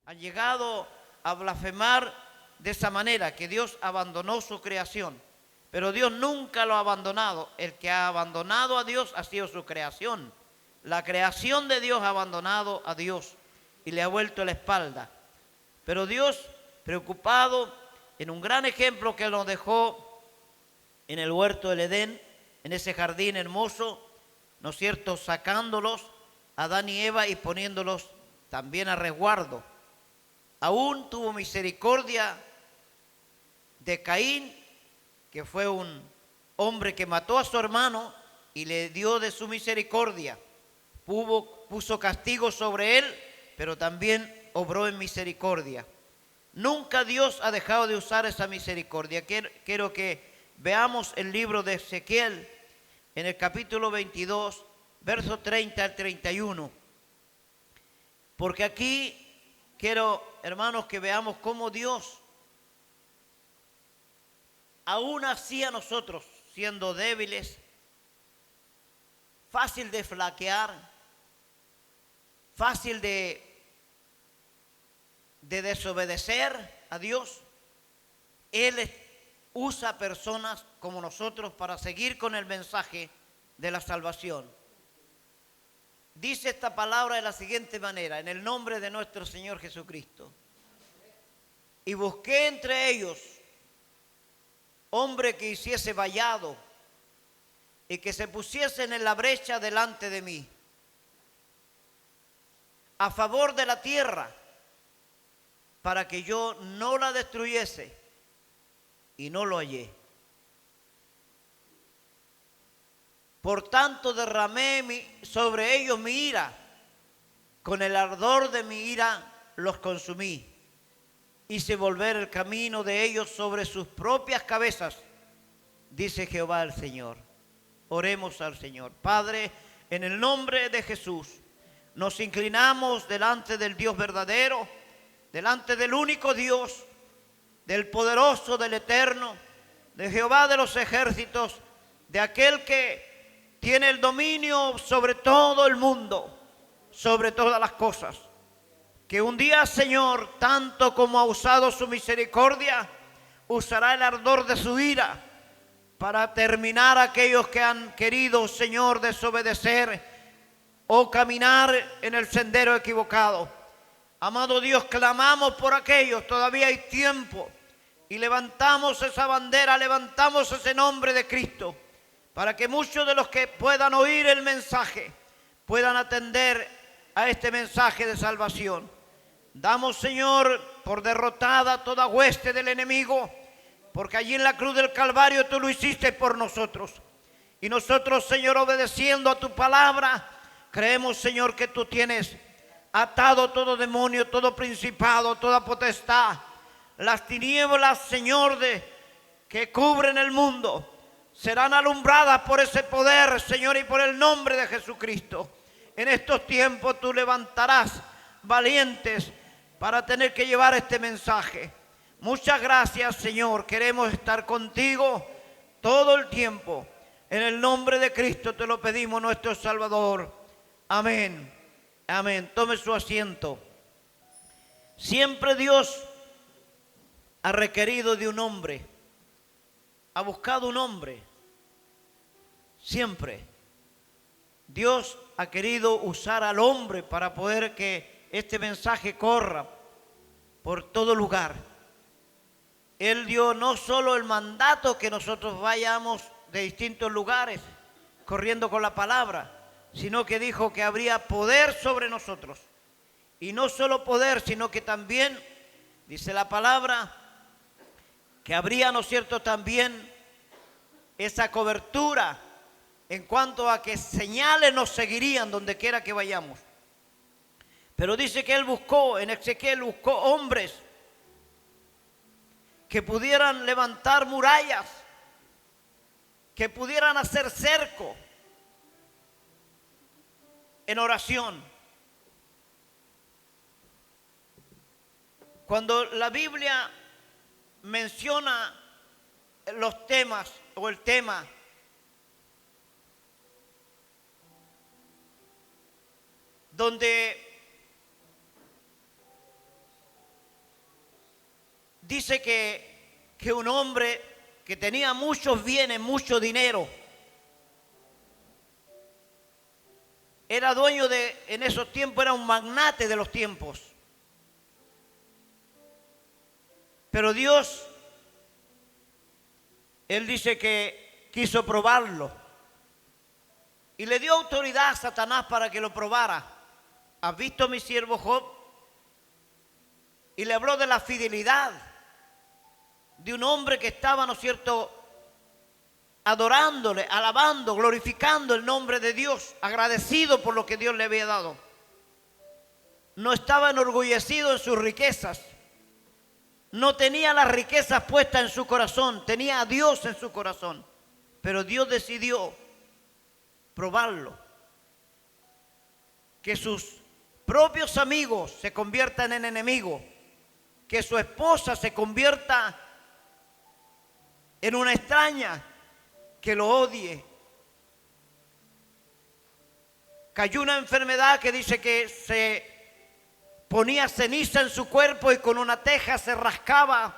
Han llegado a blasfemar de esa manera, que Dios abandonó su creación. Pero Dios nunca lo ha abandonado. El que ha abandonado a Dios ha sido su creación. La creación de Dios ha abandonado a Dios y le ha vuelto la espalda. Pero Dios, preocupado en un gran ejemplo que nos dejó en el huerto del Edén, en ese jardín hermoso, ¿no es cierto?, sacándolos, Adán y Eva, y poniéndolos también a resguardo. Aún tuvo misericordia de Caín, que fue un hombre que mató a su hermano y le dio de su misericordia. Puso castigo sobre él, pero también obró en misericordia. Nunca Dios ha dejado de usar esa misericordia. Quiero que veamos el libro de Ezequiel en el capítulo 22, verso 30 al 31. Porque aquí quiero, hermanos, que veamos cómo Dios, aún así a nosotros, siendo débiles, fácil de flaquear, fácil de desobedecer a Dios, Él usa personas como nosotros para seguir con el mensaje de la salvación. Dice esta palabra de la siguiente manera: en el nombre de nuestro Señor Jesucristo. Y busqué entre ellos hombre que hiciese vallado y que se pusiesen en la brecha delante de mí, a favor de la tierra, para que yo no la destruyese, y no lo hallé. Por tanto derramé sobre ellos mi ira, con el ardor de mi ira los consumí. Hice volver el camino de ellos sobre sus propias cabezas, dice Jehová el Señor. Oremos al Señor. Padre, en el nombre de Jesús, nos inclinamos delante del Dios verdadero, delante del único Dios, del poderoso, del eterno, de Jehová de los ejércitos, de aquel que tiene el dominio sobre todo el mundo, sobre todas las cosas. Que un día, Señor, tanto como ha usado su misericordia, usará el ardor de su ira para terminar a aquellos que han querido, Señor, desobedecer o caminar en el sendero equivocado. Amado Dios, clamamos por aquellos, todavía hay tiempo, y levantamos esa bandera, levantamos ese nombre de Cristo, para que muchos de los que puedan oír el mensaje puedan atender a este mensaje de salvación. Damos, Señor, por derrotada toda hueste del enemigo, porque allí en la cruz del Calvario tú lo hiciste por nosotros. Y nosotros, Señor, obedeciendo a tu palabra, creemos, Señor, que tú tienes atado todo demonio, todo principado, toda potestad, las tinieblas, Señor, que cubren el mundo, serán alumbradas por ese poder, Señor, y por el nombre de Jesucristo. En estos tiempos tú levantarás valientes para tener que llevar este mensaje. Muchas gracias, Señor. Queremos estar contigo todo el tiempo. En el nombre de Cristo te lo pedimos, nuestro Salvador. Amén. Amén. Tome su asiento. Siempre Dios ha requerido de un hombre, ha buscado un hombre. Siempre Dios ha querido usar al hombre para poder que este mensaje corra por todo lugar. Él dio no solo el mandato que nosotros vayamos de distintos lugares corriendo con la palabra, sino que dijo que habría poder sobre nosotros. Y no solo poder, sino que también, dice la palabra, que habría, ¿no es cierto?, también esa cobertura en cuanto a que señales nos seguirían donde quiera que vayamos. Pero dice que él buscó, en Ezequiel buscó hombres que pudieran levantar murallas, que pudieran hacer cerco en oración. Cuando la Biblia menciona los temas o el tema donde dice que un hombre que tenía muchos bienes, mucho dinero, era dueño en esos tiempos, era un magnate de los tiempos. Pero Dios, Él dice que quiso probarlo y le dio autoridad a Satanás para que lo probara. ¿Has visto a mi siervo Job? Y le habló de la fidelidad de un hombre que estaba, ¿no es cierto?, adorándole, alabando, glorificando el nombre de Dios, agradecido por lo que Dios le había dado. No estaba enorgullecido en sus riquezas. No tenía las riquezas puestas en su corazón, tenía a Dios en su corazón. Pero Dios decidió probarlo. Que sus propios amigos se conviertan en enemigos. Que su esposa se convierta en una extraña que lo odie. Cayó una enfermedad que dice que se ponía ceniza en su cuerpo y con una teja se rascaba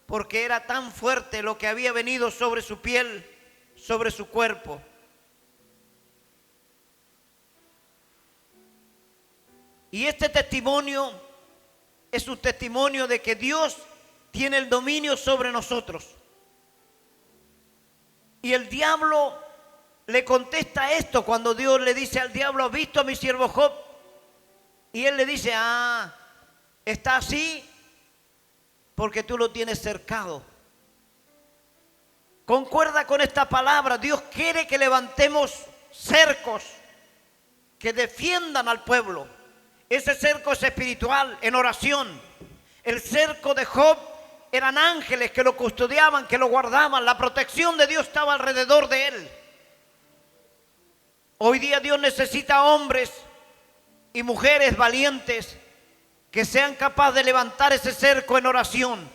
porque era tan fuerte lo que había venido sobre su piel, sobre su cuerpo. Y este testimonio es un testimonio de que Dios tiene el dominio sobre nosotros. Y el diablo le contesta esto cuando Dios le dice al diablo: ¿has visto a mi siervo Job? Y él le dice: está así porque tú lo tienes cercado. Concuerda con esta palabra. Dios quiere que levantemos cercos que defiendan al pueblo. Ese cerco es espiritual, en oración. El cerco de Job eran ángeles que lo custodiaban, que lo guardaban. La protección de Dios estaba alrededor de él. Hoy día Dios necesita hombres y mujeres valientes que sean capaces de levantar ese cerco en oración.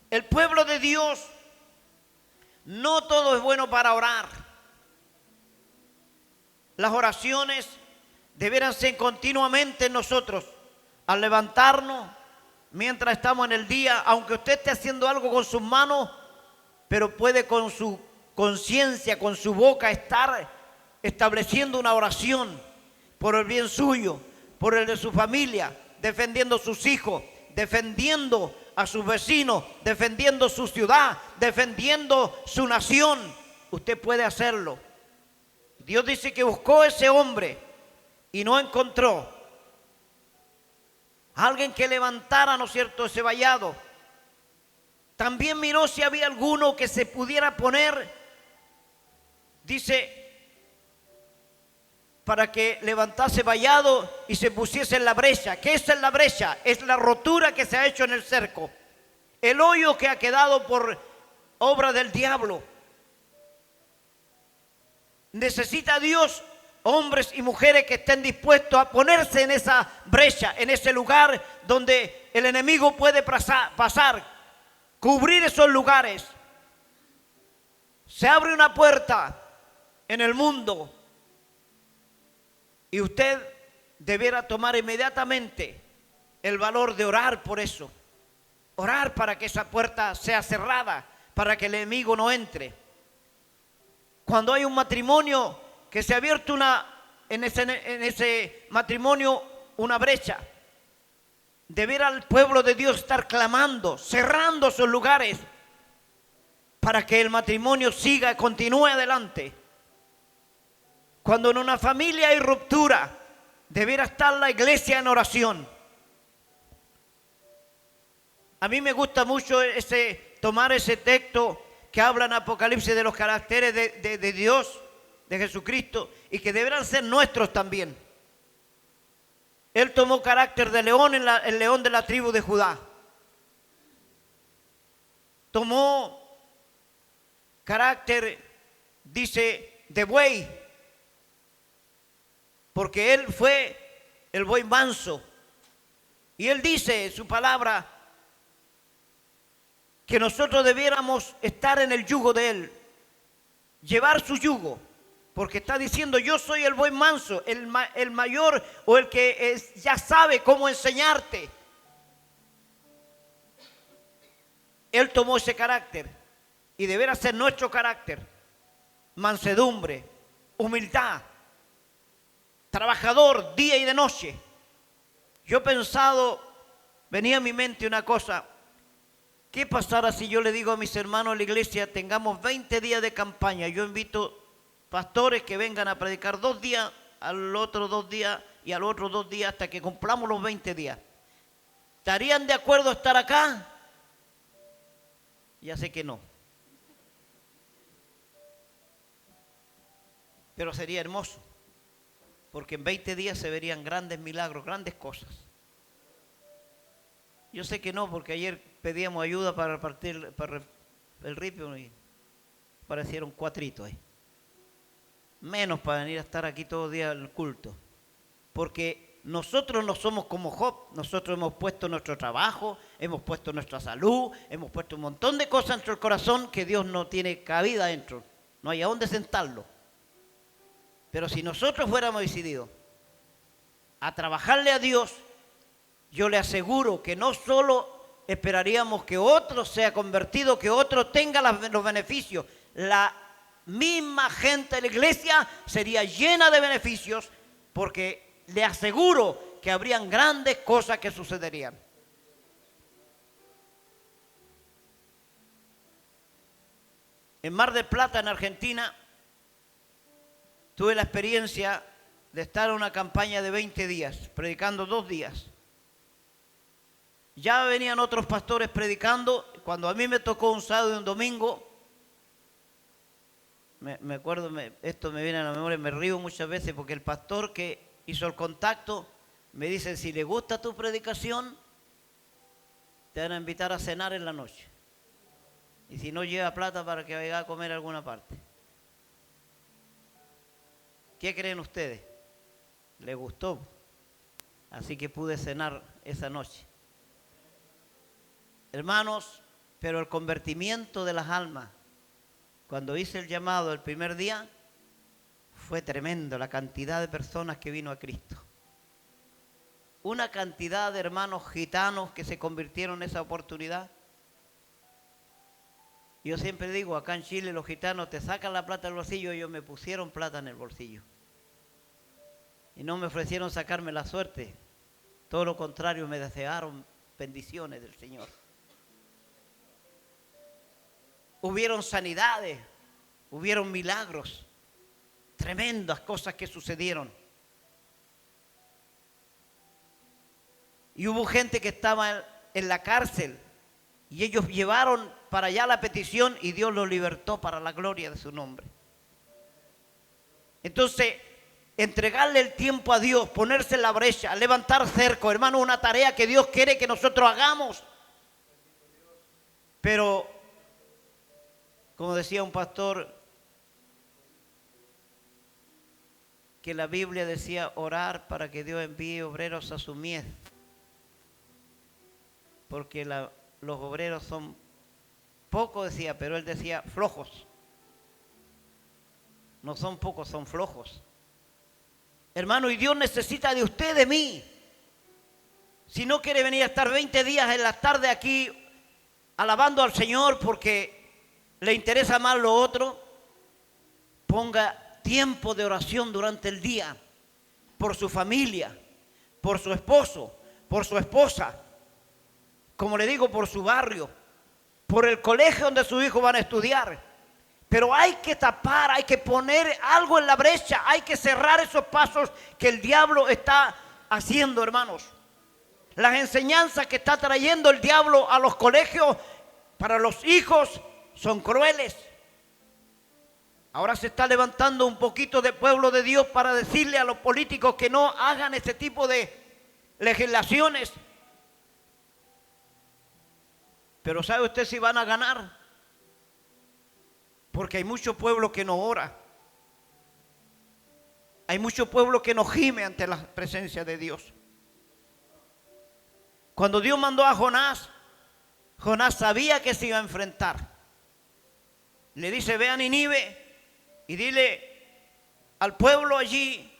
El pueblo de Dios, no todo es bueno para orar. Las oraciones deberán ser continuamente en nosotros, al levantarnos, mientras estamos en el día, aunque usted esté haciendo algo con sus manos, pero puede con su conciencia, con su boca, estar estableciendo una oración por el bien suyo, por el de su familia, defendiendo a sus hijos, defendiendo a sus vecinos, defendiendo su ciudad, defendiendo su nación. Usted puede hacerlo. Dios dice que buscó a ese hombre y no encontró alguien que levantara, ¿no es cierto?, ese vallado. También miró si había alguno que se pudiera poner, dice, para que levantase vallado y se pusiese en la brecha. ¿Qué es en la brecha? Es la rotura que se ha hecho en el cerco, el hoyo que ha quedado por obra del diablo. Necesita Dios hombres y mujeres que estén dispuestos a ponerse en esa brecha, en ese lugar donde el enemigo puede pasar, cubrir esos lugares. Se abre una puerta en el mundo y usted debiera tomar inmediatamente el valor de orar por eso. Orar para que esa puerta sea cerrada, para que el enemigo no entre. Cuando hay un matrimonio que se ha abierto en ese matrimonio una brecha, debiera el pueblo de Dios estar clamando, cerrando esos lugares para que el matrimonio siga y continúe adelante. Cuando en una familia hay ruptura, debiera estar la iglesia en oración. A mí me gusta mucho tomar ese texto que habla en Apocalipsis de los caracteres de Dios, de Jesucristo, y que deberán ser nuestros también. Él tomó carácter de león, el león de la tribu de Judá. Tomó carácter, dice, de buey, porque él fue el buey manso. Y él dice en su palabra que nosotros debiéramos estar en el yugo de él, llevar su yugo, porque está diciendo: yo soy el buey manso, el mayor, o el que ya sabe cómo enseñarte. Él tomó ese carácter y deberá ser nuestro carácter. Mansedumbre, humildad, trabajador día y de noche. Yo he pensado, venía a mi mente una cosa, ¿qué pasará si yo le digo a mis hermanos en la iglesia, tengamos 20 días de campaña? Yo invito pastores que vengan a predicar 2 días, al otro 2 días y al otro 2 días hasta que cumplamos los 20 días. ¿Estarían de acuerdo a estar acá? Ya sé que no. Pero sería hermoso, porque en 20 días se verían grandes milagros, grandes cosas. Yo sé que no, porque ayer pedíamos ayuda para repartir para el ripio y parecieron 4 ahí. Menos para venir a estar aquí todo el día en el culto. Porque nosotros no somos como Job, nosotros hemos puesto nuestro trabajo, hemos puesto nuestra salud, hemos puesto un montón de cosas en nuestro corazón que Dios no tiene cabida dentro, no hay a dónde sentarlo. Pero si nosotros fuéramos decididos a trabajarle a Dios, yo le aseguro que no solo esperaríamos que otro sea convertido, que otro tenga los beneficios, la misma gente de la iglesia sería llena de beneficios, porque le aseguro que habrían grandes cosas que sucederían. En Mar del Plata, en Argentina, tuve la experiencia de estar en una campaña de 20 días, predicando 2 días. Ya venían otros pastores predicando. Cuando a mí me tocó un sábado y un domingo, me acuerdo, esto me viene a la memoria, me río muchas veces porque el pastor que hizo el contacto me dice, si le gusta tu predicación, te van a invitar a cenar en la noche. Y si no, lleva plata para que vaya a comer a alguna parte. ¿Qué creen ustedes? Le gustó. Así que pude cenar esa noche. Hermanos, pero el convertimiento de las almas, cuando hice el llamado el primer día, fue tremendo la cantidad de personas que vino a Cristo. Una cantidad de hermanos gitanos que se convirtieron en esa oportunidad. Yo siempre digo, acá en Chile los gitanos te sacan la plata del bolsillo, ellos me pusieron plata en el bolsillo. Y no me ofrecieron sacarme la suerte. Todo lo contrario, me desearon bendiciones del Señor. Hubieron sanidades, hubieron milagros, tremendas cosas que sucedieron. Y hubo gente que estaba en la cárcel y ellos llevaron para allá la petición y Dios los libertó para la gloria de su nombre. Entonces, entregarle el tiempo a Dios, ponerse en la brecha, levantar cerco, hermano, una tarea que Dios quiere que nosotros hagamos. Pero, como decía un pastor, que la Biblia decía orar para que Dios envíe obreros a su mies, porque los obreros son pocos, decía, pero él decía flojos. No son pocos, son flojos. Hermano, y Dios necesita de usted, de mí. Si no quiere venir a estar 20 días en la tarde aquí alabando al Señor porque le interesa más lo otro, ponga tiempo de oración durante el día por su familia, por su esposo, por su esposa, como le digo, por su barrio, por el colegio donde sus hijos van a estudiar. Pero hay que tapar, hay que poner algo en la brecha, hay que cerrar esos pasos que el diablo está haciendo, hermanos. Las enseñanzas que está trayendo el diablo a los colegios para los hijos son crueles. Ahora se está levantando un poquito de pueblo de Dios para decirle a los políticos que no hagan ese tipo de legislaciones. Pero ¿sabe usted si van a ganar? Porque hay mucho pueblo que no ora. Hay mucho pueblo que no gime ante la presencia de Dios. Cuando Dios mandó a Jonás, Jonás sabía que se iba a enfrentar. Le dice, ve a Nínive y dile al pueblo allí,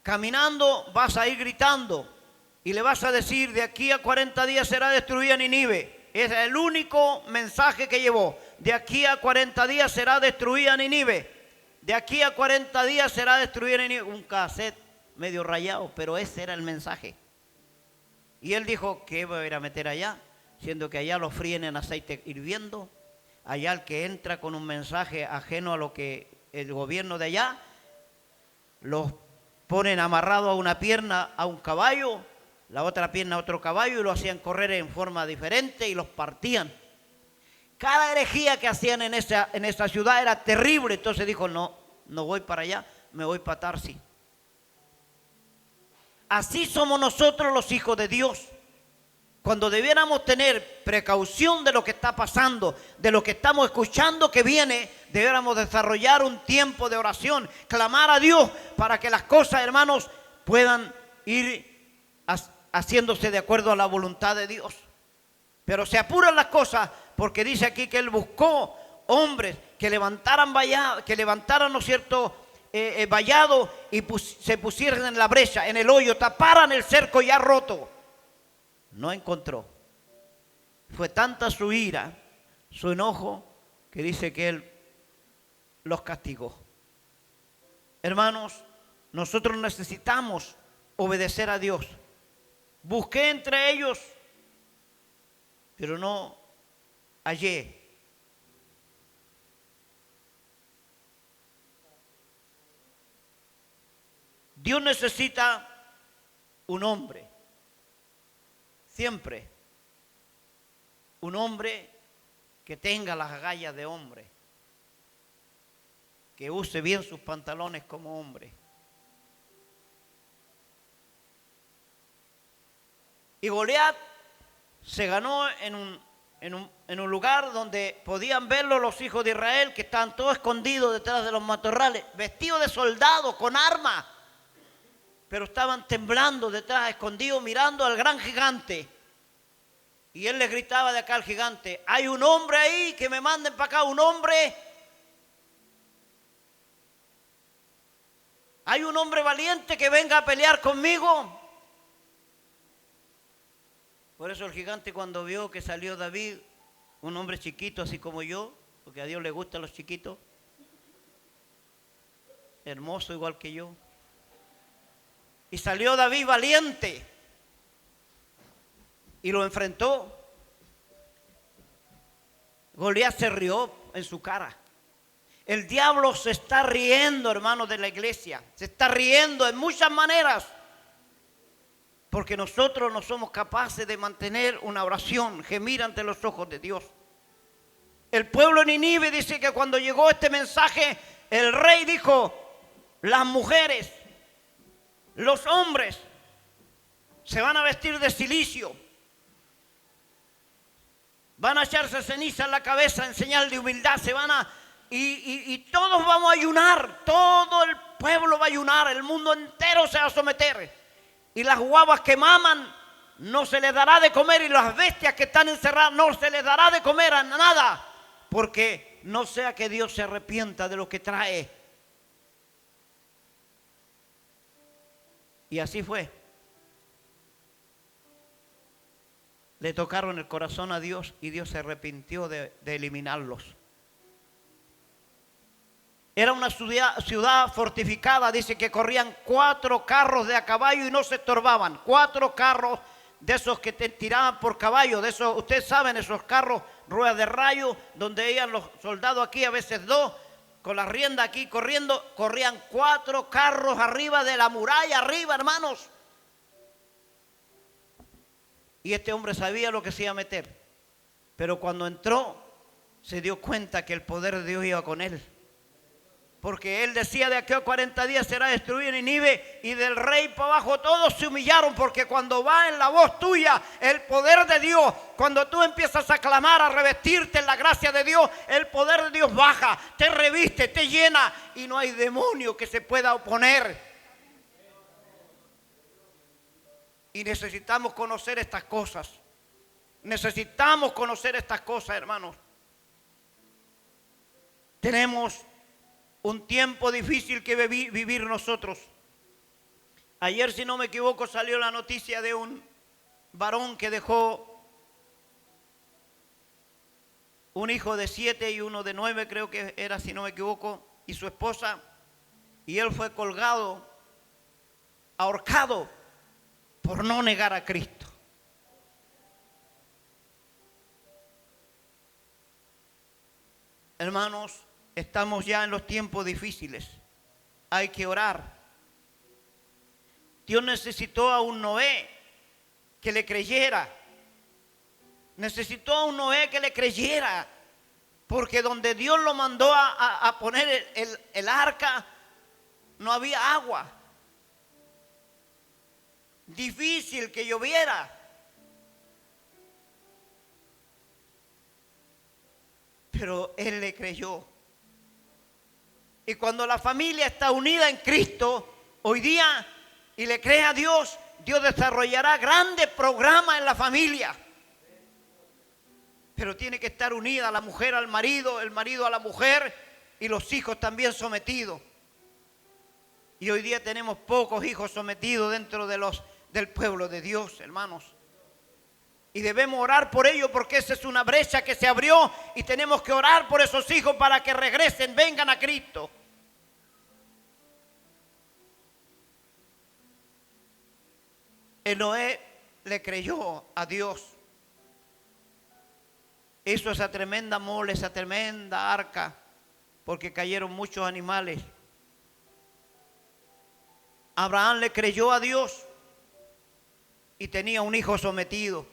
caminando vas a ir gritando y le vas a decir, de aquí a 40 días será destruida Nínive. Es el único mensaje que llevó. De aquí a 40 días será destruida Nínive. De aquí a 40 días será destruida Nínive. Un cassette medio rayado, pero ese era el mensaje. Y él dijo, ¿qué voy a ir a meter allá? Siendo que allá lo fríen en aceite hirviendo. Allá el que entra con un mensaje ajeno a lo que el gobierno de allá, los ponen amarrado a una pierna a un caballo, la otra pierna a otro caballo, y lo hacían correr en forma diferente y los partían. Cada herejía que hacían en esa ciudad era terrible. Entonces dijo, no voy para allá, me voy para Tarsis. Así somos nosotros los hijos de Dios. Cuando debiéramos tener precaución de lo que está pasando, de lo que estamos escuchando que viene, debiéramos desarrollar un tiempo de oración, clamar a Dios para que las cosas, hermanos, puedan ir haciéndose de acuerdo a la voluntad de Dios. Pero se apuran las cosas porque dice aquí que Él buscó hombres que levantaran vallado, ¿no es cierto?, vallado, y se pusieran en la brecha, en el hoyo, taparan el cerco ya roto. No encontró. Fue tanta su ira, su enojo, que dice que Él los castigó. Hermanos, nosotros necesitamos obedecer a Dios. Busqué entre ellos, pero no hallé. Dios necesita un hombre, siempre, un hombre que tenga las agallas de hombre, que use bien sus pantalones como hombre. Y Goliat se ganó en un lugar donde podían verlo los hijos de Israel, que estaban todos escondidos detrás de los matorrales, vestidos de soldados, con armas. Pero estaban temblando detrás, escondidos, mirando al gran gigante. Y él les gritaba de acá al gigante, hay un hombre ahí, que me manden para acá, un hombre. Hay un hombre valiente que venga a pelear conmigo. Por eso el gigante, cuando vio que salió David, un hombre chiquito así como yo, porque a Dios le gustan los chiquitos, hermoso igual que yo, y salió David valiente y lo enfrentó, Goliat se rió en su cara. El diablo se está riendo, hermanos de la iglesia, se está riendo en muchas maneras, porque nosotros no somos capaces de mantener una oración, gemir ante los ojos de Dios. El pueblo de Nínive dice que cuando llegó este mensaje, el rey dijo, las mujeres, los hombres se van a vestir de silicio, van a echarse ceniza en la cabeza en señal de humildad, y todos vamos a ayunar, todo el pueblo va a ayunar, el mundo entero se va a someter, y las guaguas que maman no se les dará de comer, y las bestias que están encerradas no se les dará de comer a nada, porque no sea que Dios se arrepienta de lo que trae. Y así fue. Le tocaron el corazón a Dios y Dios se arrepintió de eliminarlos. Era una ciudad fortificada, dice que corrían 4 carros de a caballo y no se estorbaban. 4 carros de esos que te tiraban por caballo, de esos, ustedes saben, esos carros, ruedas de rayo, donde iban los soldados aquí, a veces 2, con la rienda aquí corriendo, corrían 4 carros arriba de la muralla, arriba, hermanos. Y este hombre sabía lo que se iba a meter, pero cuando entró, se dio cuenta que el poder de Dios iba con él. Porque él decía, de aquí a 40 días será destruido Nínive, y del rey para abajo todos se humillaron, porque cuando va en la voz tuya el poder de Dios, cuando tú empiezas a clamar, a revestirte en la gracia de Dios, el poder de Dios baja, te reviste, te llena, y no hay demonio que se pueda oponer. Y necesitamos conocer estas cosas. Necesitamos conocer estas cosas, hermanos. Tenemos un tiempo difícil que vivir nosotros. Ayer, si no me equivoco, salió la noticia de un varón que dejó un hijo de 7 y uno de 9, creo que era, si no me equivoco, y su esposa, y él fue colgado, ahorcado, por no negar a Cristo. Hermanos, estamos ya en los tiempos difíciles. Hay que orar. Dios necesitó a un Noé que le creyera. Necesitó a un Noé que le creyera. Porque donde Dios lo mandó a poner el arca, no había agua. Difícil que lloviera. Pero él le creyó. Y cuando la familia está unida en Cristo, hoy día, y le cree a Dios, Dios desarrollará grandes programas en la familia. Pero tiene que estar unida la mujer al marido, el marido a la mujer y los hijos también sometidos. Y hoy día tenemos pocos hijos sometidos dentro del pueblo de Dios, hermanos. Y debemos orar por ellos porque esa es una brecha que se abrió y tenemos que orar por esos hijos para que regresen, vengan a Cristo. Noé le creyó a Dios. Hizo esa tremenda mole, esa tremenda arca, porque cayeron muchos animales. Abraham le creyó a Dios y tenía un hijo sometido.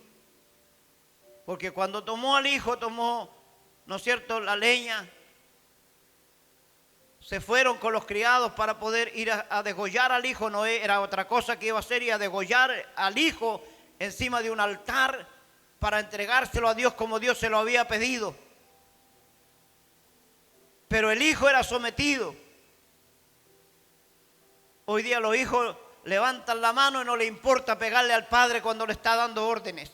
Porque cuando tomó al hijo, tomó, ¿no es cierto?, la leña. Se fueron con los criados para poder ir a degollar al hijo. No era otra cosa que iba a hacer, y a degollar al hijo encima de un altar para entregárselo a Dios como Dios se lo había pedido. Pero el hijo era sometido. Hoy día los hijos levantan la mano y no le importa pegarle al padre cuando le está dando órdenes.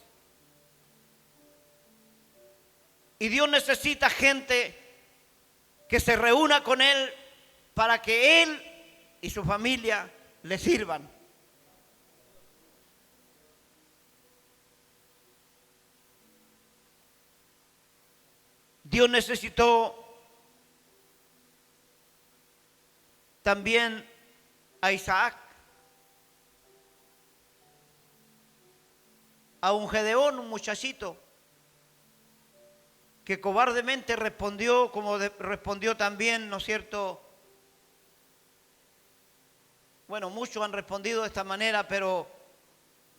Y Dios necesita gente que se reúna con Él para que Él y su familia le sirvan. Dios necesitó también a Isaac, a un Gedeón, un muchachito, que cobardemente respondió como respondió también, ¿no es cierto? Bueno, muchos han respondido de esta manera, pero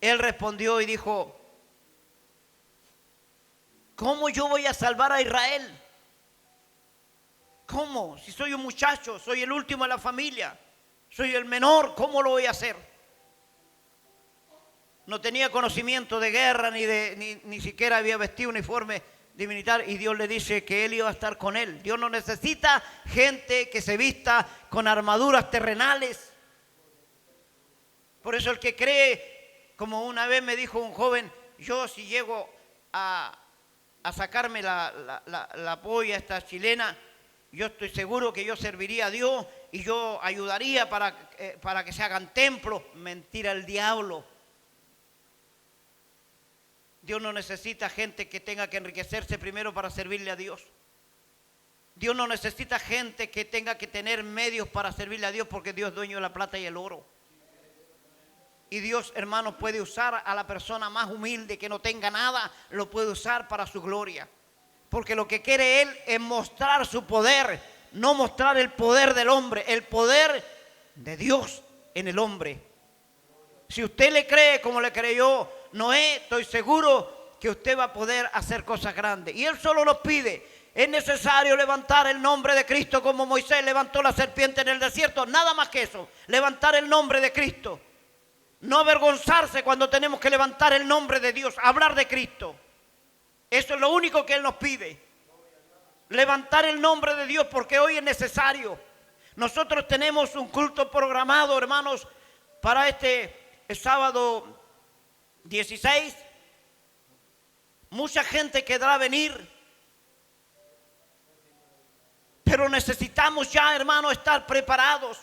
él respondió y dijo: ¿cómo yo voy a salvar a Israel? ¿Cómo? Si soy un muchacho, soy el último de la familia, soy el menor, ¿cómo lo voy a hacer? No tenía conocimiento de guerra, ni siquiera había vestido uniforme de militar, y Dios le dice que él iba a estar con él. Dios no necesita gente que se vista con armaduras terrenales. Por eso el que cree, como una vez me dijo un joven, yo si llego a sacarme la polla esta chilena, yo estoy seguro que yo serviría a Dios y yo ayudaría para que se hagan templos. Mentira, el diablo. Dios no necesita gente que tenga que enriquecerse primero para servirle a Dios. Dios no necesita gente que tenga que tener medios para servirle a Dios, porque Dios es dueño de la plata y el oro. Y Dios, hermanos, puede usar a la persona más humilde que no tenga nada, lo puede usar para su gloria. Porque lo que quiere Él es mostrar su poder, no mostrar el poder del hombre, el poder de Dios en el hombre. Si usted le cree como le creyó Noé, estoy seguro que usted va a poder hacer cosas grandes. Y Él solo nos pide: es necesario levantar el nombre de Cristo como Moisés levantó la serpiente en el desierto. Nada más que eso, levantar el nombre de Cristo. No avergonzarse cuando tenemos que levantar el nombre de Dios, hablar de Cristo. Eso es lo único que Él nos pide. Levantar el nombre de Dios, porque hoy es necesario. Nosotros tenemos un culto programado, hermanos, para este sábado 16. Mucha gente querrá venir, pero necesitamos ya, hermanos, estar preparados.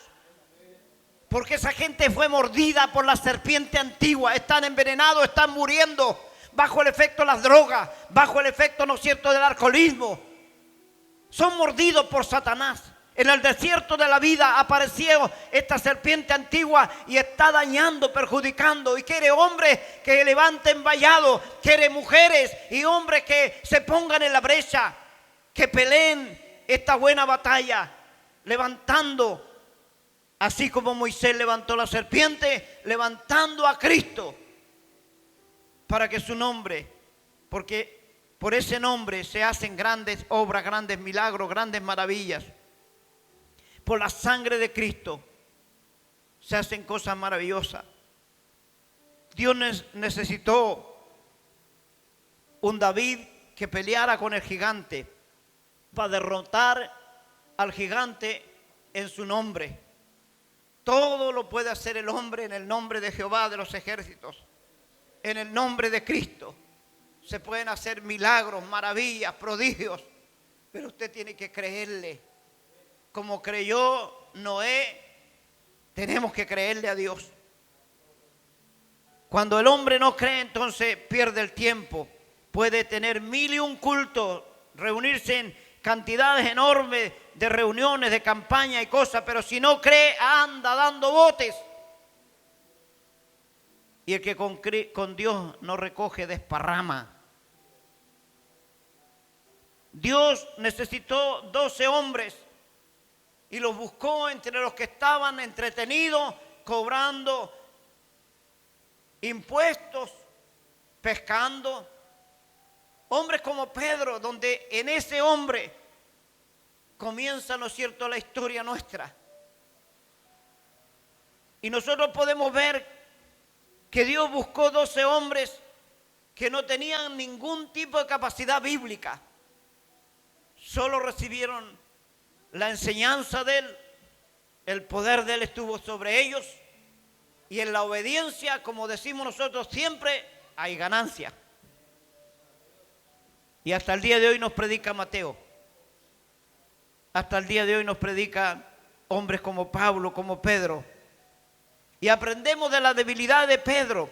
Porque esa gente fue mordida por la serpiente antigua, están envenenados, están muriendo. bajo el efecto de las drogas, bajo el efecto, ¿no es cierto?, del alcoholismo. Son mordidos por Satanás. En el desierto de la vida apareció esta serpiente antigua y está dañando, perjudicando, y quiere hombres que levanten vallado, quiere mujeres y hombres que se pongan en la brecha, que peleen esta buena batalla, levantando, así como Moisés levantó la serpiente, levantando a Cristo, para que su nombre, porque por ese nombre se hacen grandes obras, grandes milagros, grandes maravillas. Por la sangre de Cristo se hacen cosas maravillosas. Dios necesitó un David que peleara con el gigante para derrotar al gigante en su nombre. Todo lo puede hacer el hombre en el nombre de Jehová de los ejércitos. En el nombre de Cristo se pueden hacer milagros, maravillas, prodigios, pero usted tiene que creerle. Como creyó Noé, tenemos que creerle a Dios. Cuando el hombre no cree, entonces pierde el tiempo. Puede tener 1001 cultos, reunirse en cantidades enormes de reuniones, de campaña y cosas, pero si no cree, anda dando botes. Y el que con Dios no recoge, desparrama. Dios necesitó 12 hombres y los buscó entre los que estaban entretenidos, cobrando impuestos, pescando. Hombres como Pedro, donde en ese hombre comienza, ¿no es cierto?, la historia nuestra. Y nosotros podemos ver que Dios buscó 12 hombres que no tenían ningún tipo de capacidad bíblica. Solo recibieron la enseñanza de Él, el poder de Él estuvo sobre ellos, y en la obediencia, como decimos nosotros siempre, hay ganancia. Y hasta el día de hoy nos predica Mateo. Hasta el día de hoy nos predica hombres como Pablo, como Pedro. Y aprendemos de la debilidad de Pedro.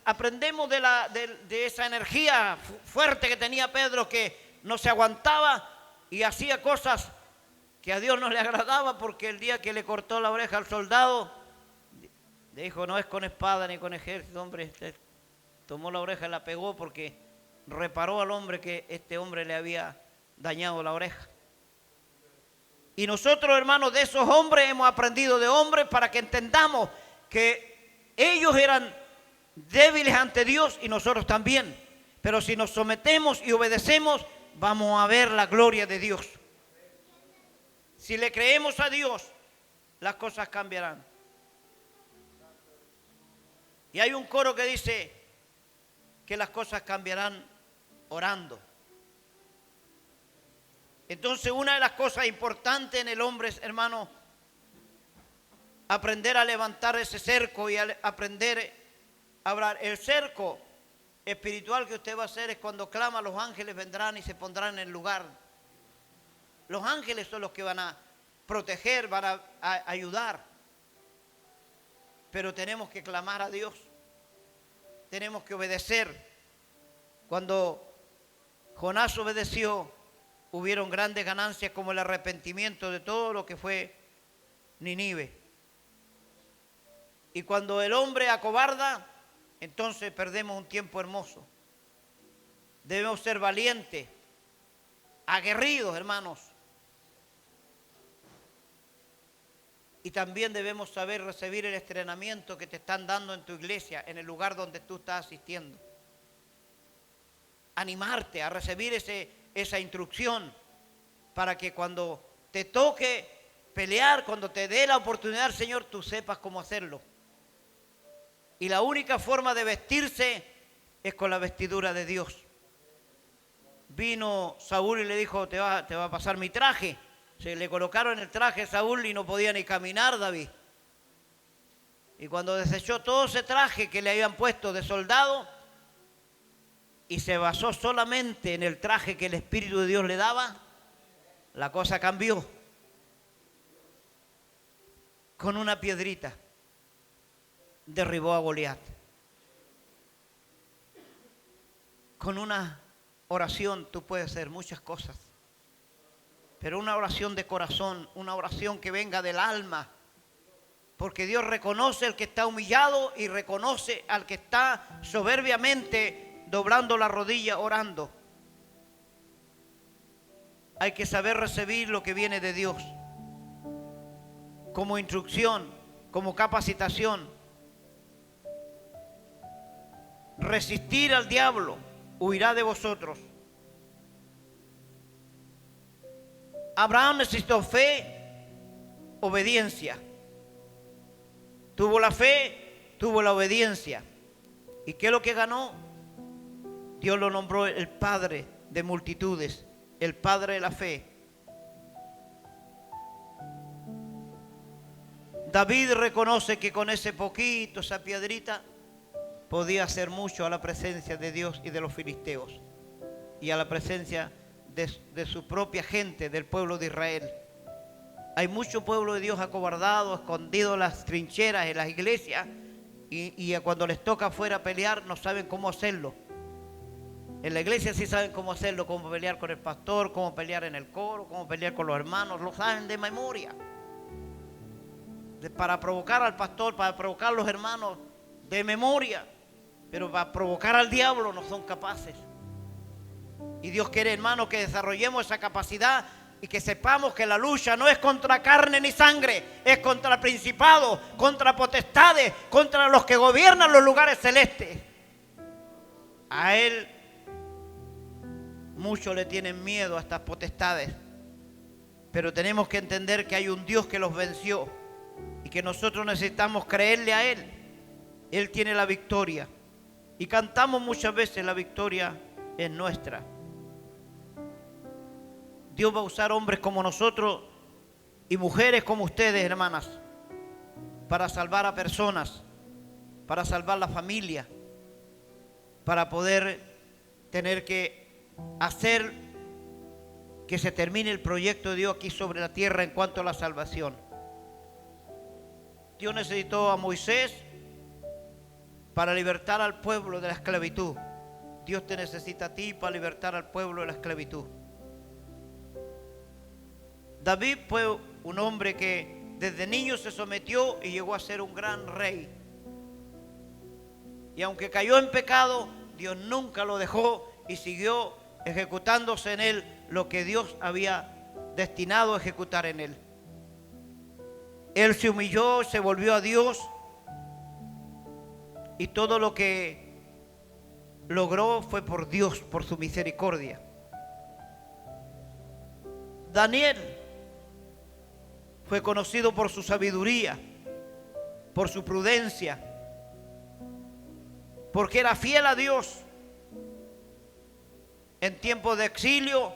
Aprendemos de esa energía fuerte que tenía Pedro, que no se aguantaba y hacía cosas que a Dios no le agradaba, porque el día que le cortó la oreja al soldado, dijo, no es con espada ni con ejército, hombre, tomó la oreja y la pegó porque reparó al hombre que este hombre le había dañado la oreja. Y nosotros, hermanos, de esos hombres hemos aprendido de hombres para que entendamos que ellos eran débiles ante Dios y nosotros también. Pero si nos sometemos y obedecemos, vamos a ver la gloria de Dios. Si le creemos a Dios, las cosas cambiarán. Y hay un coro que dice que las cosas cambiarán orando. Entonces, una de las cosas importantes en el hombre es, hermano, aprender a levantar ese cerco y aprender a hablar. El cerco espiritual que usted va a hacer es cuando clama, los ángeles vendrán y se pondrán en el lugar. Los ángeles son los que van a proteger, van a ayudar. Pero tenemos que clamar a Dios. Tenemos que obedecer. Cuando Jonás obedeció, hubieron grandes ganancias como el arrepentimiento de todo lo que fue Nínive. Y cuando el hombre acobarda, entonces perdemos un tiempo hermoso. Debemos ser valientes, aguerridos, hermanos. Y también debemos saber recibir el entrenamiento que te están dando en tu iglesia, en el lugar donde tú estás asistiendo. Animarte a recibir esa instrucción para que cuando te toque pelear, cuando te dé la oportunidad, Señor, tú sepas cómo hacerlo. Y la única forma de vestirse es con la vestidura de Dios. Vino Saúl y le dijo, te va a pasar mi traje. Se le colocaron el traje a Saúl y no podía ni caminar, David. Y cuando desechó todo ese traje que le habían puesto de soldado y se basó solamente en el traje que el Espíritu de Dios le daba, la cosa cambió. Con una piedrita derribó a Goliat. Con una oración tú puedes hacer muchas cosas. Pero una oración de corazón, una oración que venga del alma. Porque Dios reconoce al que está humillado y reconoce al que está soberbiamente doblando la rodilla orando. Hay que saber recibir lo que viene de Dios. Como instrucción, como capacitación. Resistir al diablo, huirá de vosotros. Abraham necesitó fe, obediencia. Tuvo la fe, tuvo la obediencia. ¿Y qué es lo que ganó? Dios lo nombró el padre de multitudes, el padre de la fe. David reconoce que con ese poquito, esa piedrita, podía hacer mucho a la presencia de Dios y de los filisteos y a la presencia de su propia gente, del pueblo de Israel. Hay mucho pueblo de Dios acobardado, escondido en las trincheras, en las iglesias, y cuando les toca afuera pelear no saben cómo hacerlo. En la iglesia sí saben cómo hacerlo, cómo pelear con el pastor, cómo pelear en el coro, cómo pelear con los hermanos, lo saben de memoria. Para provocar al pastor, para provocar a los hermanos de memoria, pero para provocar al diablo no son capaces. Y Dios quiere, hermanos, que desarrollemos esa capacidad y que sepamos que la lucha no es contra carne ni sangre, es contra principados, contra potestades, contra los que gobiernan los lugares celestes. A Él muchos le tienen miedo a estas potestades, pero tenemos que entender que hay un Dios que los venció y que nosotros necesitamos creerle a Él. Él tiene la victoria y cantamos muchas veces la victoria es nuestra. Dios va a usar hombres como nosotros y mujeres como ustedes, hermanas, para salvar a personas, para salvar la familia, para poder tener que hacer que se termine el proyecto de Dios aquí sobre la tierra en cuanto a la salvación. Dios necesitó a Moisés para libertar al pueblo de la esclavitud. Dios te necesita a ti para libertar al pueblo de la esclavitud. David fue un hombre que desde niño se sometió y llegó a ser un gran rey. Y aunque cayó en pecado, Dios nunca lo dejó y siguió ejecutándose en él lo que Dios había destinado a ejecutar en él. Él se humilló, se volvió a Dios y todo lo que logró fue por Dios, por su misericordia. Daniel fue conocido por su sabiduría, por su prudencia, porque era fiel a Dios. En tiempos de exilio,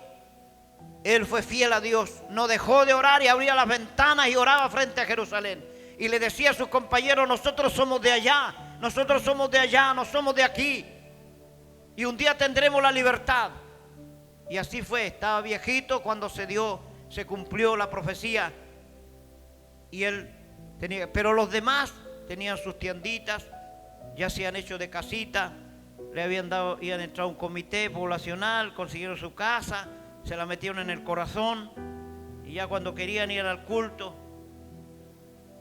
él fue fiel a Dios. No dejó de orar y abría las ventanas y oraba frente a Jerusalén. Y le decía a sus compañeros, nosotros somos de allá, nosotros somos de allá, no somos de aquí. Y un día tendremos la libertad. Y así fue, estaba viejito cuando se cumplió la profecía. Y él tenía, pero los demás tenían sus tienditas, ya se han hecho de casita, le habían entrado a un comité poblacional, consiguieron su casa, se la metieron en el corazón, y ya cuando querían ir al culto,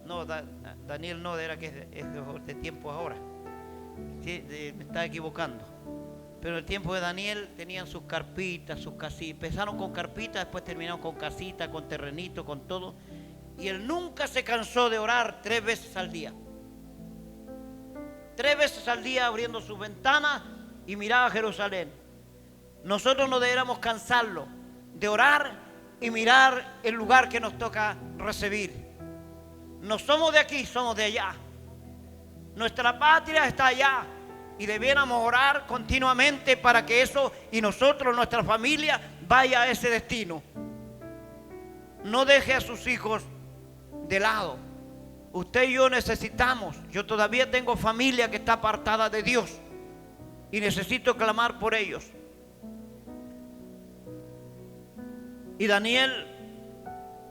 no, Daniel no, era que es de tiempo ahora, sí, me estaba equivocando, pero en el tiempo de Daniel tenían sus carpitas, sus casitas, empezaron con carpitas, después terminaron con casitas, con terrenito, con todo. Y él nunca se cansó de orar 3 veces al día. 3 veces al día abriendo sus ventanas y miraba a Jerusalén. Nosotros no deberíamos cansarlo de orar y mirar el lugar que nos toca recibir. No somos de aquí, somos de allá. Nuestra patria está allá y debiéramos orar continuamente para que eso y nosotros, nuestra familia, vaya a ese destino. No deje a sus hijos de lado. Usted y yo necesitamos. Yo todavía tengo familia que está apartada de Dios y necesito clamar por ellos. Y Daniel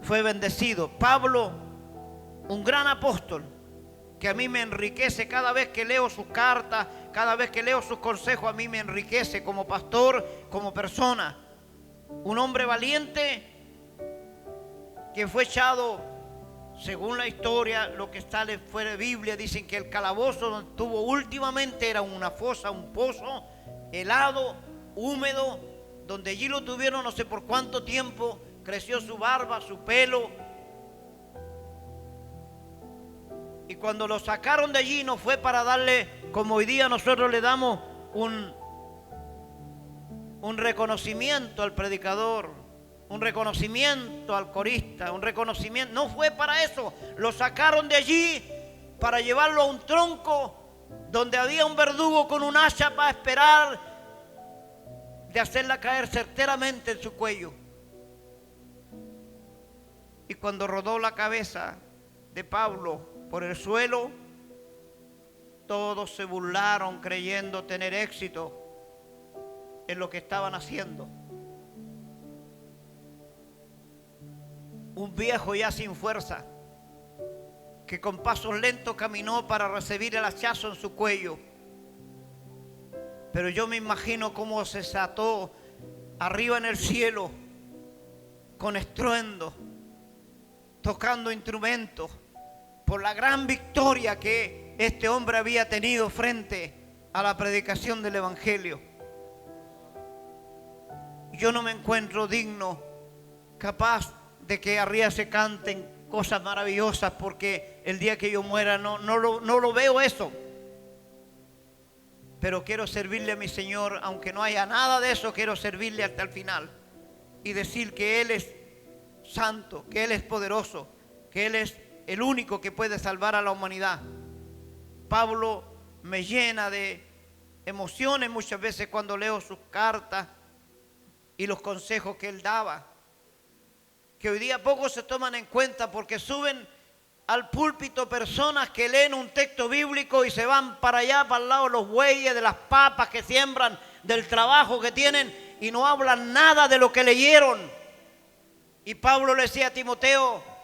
fue bendecido. Pablo, un gran apóstol que a mí me enriquece cada vez que leo sus cartas, cada vez que leo sus consejos a mí me enriquece como pastor, como persona. Un hombre valiente que fue echado, según la historia, lo que sale fuera de Biblia, dicen que el calabozo donde estuvo últimamente era una fosa, un pozo helado, húmedo, donde allí lo tuvieron no sé por cuánto tiempo. Creció su barba, su pelo. Y cuando lo sacaron de allí no fue para darle, como hoy día nosotros le damos un reconocimiento al predicador, un reconocimiento al corista, un reconocimiento. No fue para eso. Lo sacaron de allí para llevarlo a un tronco donde había un verdugo con un hacha para esperar de hacerla caer certeramente en su cuello. Y cuando rodó la cabeza de Pablo por el suelo, todos se burlaron creyendo tener éxito en lo que estaban haciendo. Un viejo ya sin fuerza, que con pasos lentos caminó para recibir el hachazo en su cuello. Pero yo me imagino cómo se desató arriba en el cielo, con estruendo, tocando instrumentos, por la gran victoria que este hombre había tenido frente a la predicación del Evangelio. Yo no me encuentro digno, capaz de que arriba se canten cosas maravillosas, porque el día que yo muera no lo veo eso. Pero quiero servirle a mi Señor, aunque no haya nada de eso, quiero servirle hasta el final y decir que Él es santo, que Él es poderoso, que Él es el único que puede salvar a la humanidad. Pablo me llena de emociones muchas veces cuando leo sus cartas y los consejos que él daba, que hoy día pocos se toman en cuenta, porque suben al púlpito personas que leen un texto bíblico y se van para allá, para el lado de los bueyes, de las papas que siembran, del trabajo que tienen, y no hablan nada de lo que leyeron. Y Pablo le decía a Timoteo,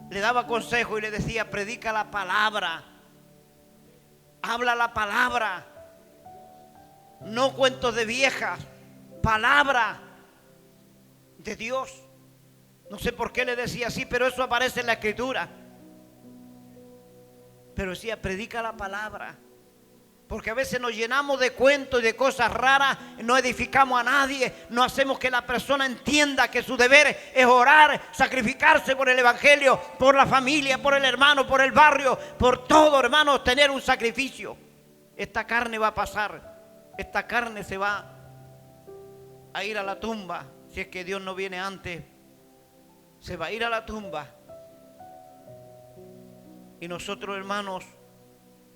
le daba consejo y le decía: predica la palabra, habla la palabra, no cuentos de viejas, palabra de Dios. No sé por qué le decía así, pero eso aparece en la Escritura. Pero decía: predica la palabra. Porque a veces nos llenamos de cuentos y de cosas raras, no edificamos a nadie, no hacemos que la persona entienda que su deber es orar, sacrificarse por el Evangelio, por la familia, por el hermano, por el barrio, por todo, hermanos, tener un sacrificio. Esta carne va a pasar, esta carne se va a ir a la tumba, si es que Dios no viene antes, se va a ir a la tumba. Y nosotros, hermanos,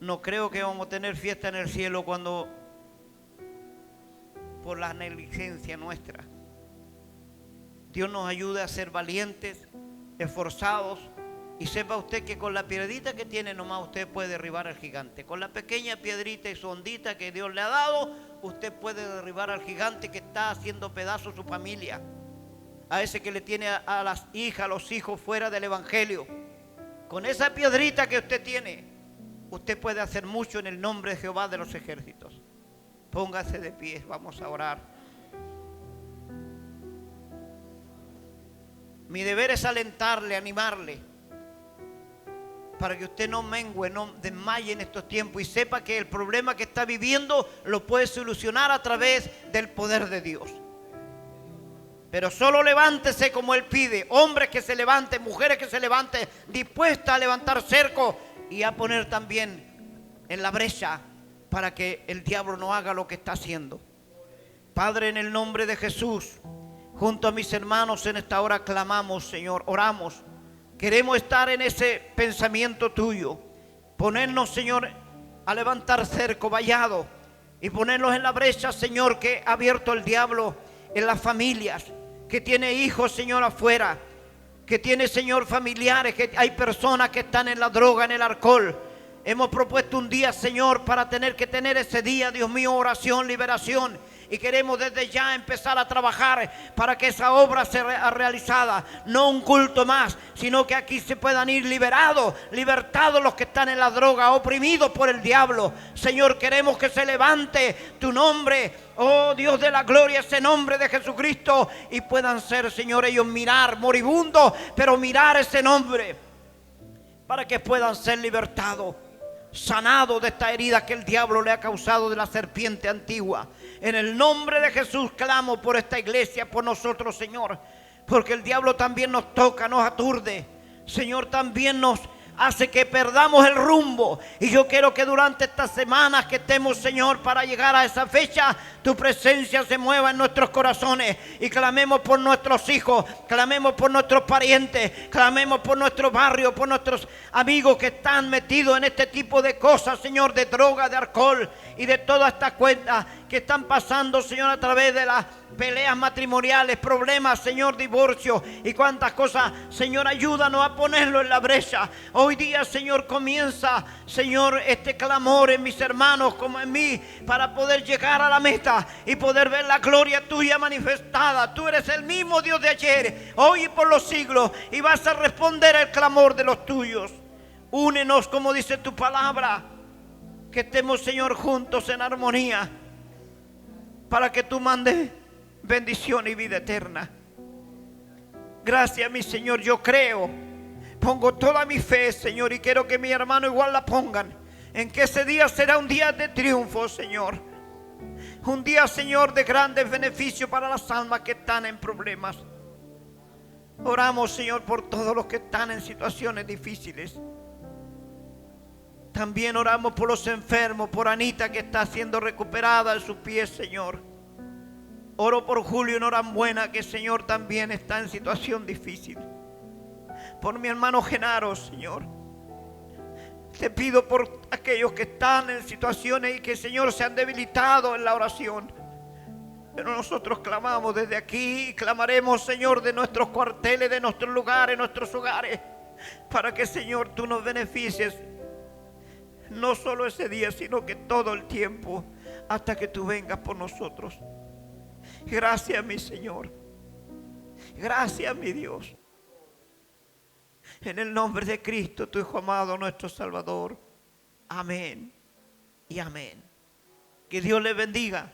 no creo que vamos a tener fiesta en el cielo cuando, por la negligencia nuestra. Dios nos ayude a ser valientes, esforzados, y sepa usted que con la piedrita que tiene nomás usted puede derribar al gigante. Con la pequeña piedrita y su ondita que Dios le ha dado, usted puede derribar al gigante que está haciendo pedazos su familia, a ese que le tiene a las hijas, a los hijos fuera del Evangelio. Con esa piedrita que usted tiene, usted puede hacer mucho en el nombre de Jehová de los ejércitos. Póngase de pie, vamos a orar. Mi deber es alentarle, animarle, para que usted no mengue, no desmaye en estos tiempos y sepa que el problema que está viviendo lo puede solucionar a través del poder de Dios. Pero solo levántese como Él pide. Hombres que se levanten, mujeres que se levanten, dispuestas a levantar cerco y a poner también en la brecha para que el diablo no haga lo que está haciendo. Padre, en el nombre de Jesús, junto a mis hermanos en esta hora clamamos, Señor, oramos. Queremos estar en ese pensamiento tuyo. Ponernos, Señor, a levantar cerco, vallado, y ponerlos en la brecha, Señor, que ha abierto el diablo en las familias, que tiene hijos, Señor, afuera, que tiene, Señor, familiares, que hay personas que están en la droga, en el alcohol. Hemos propuesto un día, Señor, para tener ese día, Dios mío, oración, liberación. y queremos desde ya empezar a trabajar para que esa obra sea realizada. No un culto más, sino que aquí se puedan ir libertados los que están en la droga, oprimidos por el diablo. Señor, queremos que se levante tu nombre, oh Dios de la gloria, ese nombre de Jesucristo, y puedan ser, Señor, ellos mirar moribundos, pero mirar ese nombre para que puedan ser libertados, sanados de esta herida que el diablo le ha causado de la serpiente antigua. En el nombre de Jesús clamo por esta iglesia, por nosotros, Señor, porque el diablo también nos toca, nos aturde, Señor, también nos hace que perdamos el rumbo. Y yo quiero que durante estas semanas que estemos, Señor, para llegar a esa fecha, tu presencia se mueva en nuestros corazones y clamemos por nuestros hijos, clamemos por nuestros parientes, clamemos por nuestro barrio, por nuestros amigos que están metidos en este tipo de cosas, Señor, de droga, de alcohol y de todas estas cuentas que están pasando, Señor, a través de las peleas matrimoniales, problemas, Señor, divorcio y cuantas cosas. Señor, ayúdanos a ponerlo en la brecha. Hoy día, Señor, comienza, Señor, este clamor en mis hermanos como en mí, para poder llegar a la meta y poder ver la gloria tuya manifestada. Tú eres el mismo Dios de ayer, hoy y por los siglos, y vas a responder al clamor de los tuyos. Únenos, como dice tu palabra, que estemos, Señor, juntos en armonía, para que tú mandes bendición y vida eterna. Gracias, mi Señor, yo creo, pongo toda mi fe, Señor, y quiero que mi hermano igual la pongan, en que ese día será un día de triunfo, Señor. Un día, Señor, de grandes beneficios para las almas que están en problemas. Oramos, Señor, por todos los que están en situaciones difíciles. También oramos por los enfermos, por Anita, que está siendo recuperada de sus pies, Señor. Oro por Julio Norambuena, que, Señor, también está en situación difícil. Por mi hermano Genaro, Señor. Te pido por aquellos que están en situaciones y que, Señor, se han debilitado en la oración. Pero nosotros clamamos desde aquí y clamaremos, Señor, de nuestros cuarteles, de nuestros lugares, nuestros hogares, para que, Señor, tú nos beneficies. No solo ese día, sino que todo el tiempo, hasta que tú vengas por nosotros. Gracias, mi Señor. Gracias, mi Dios. En el nombre de Cristo, tu Hijo amado, nuestro Salvador. Amén y amén. Que Dios les bendiga.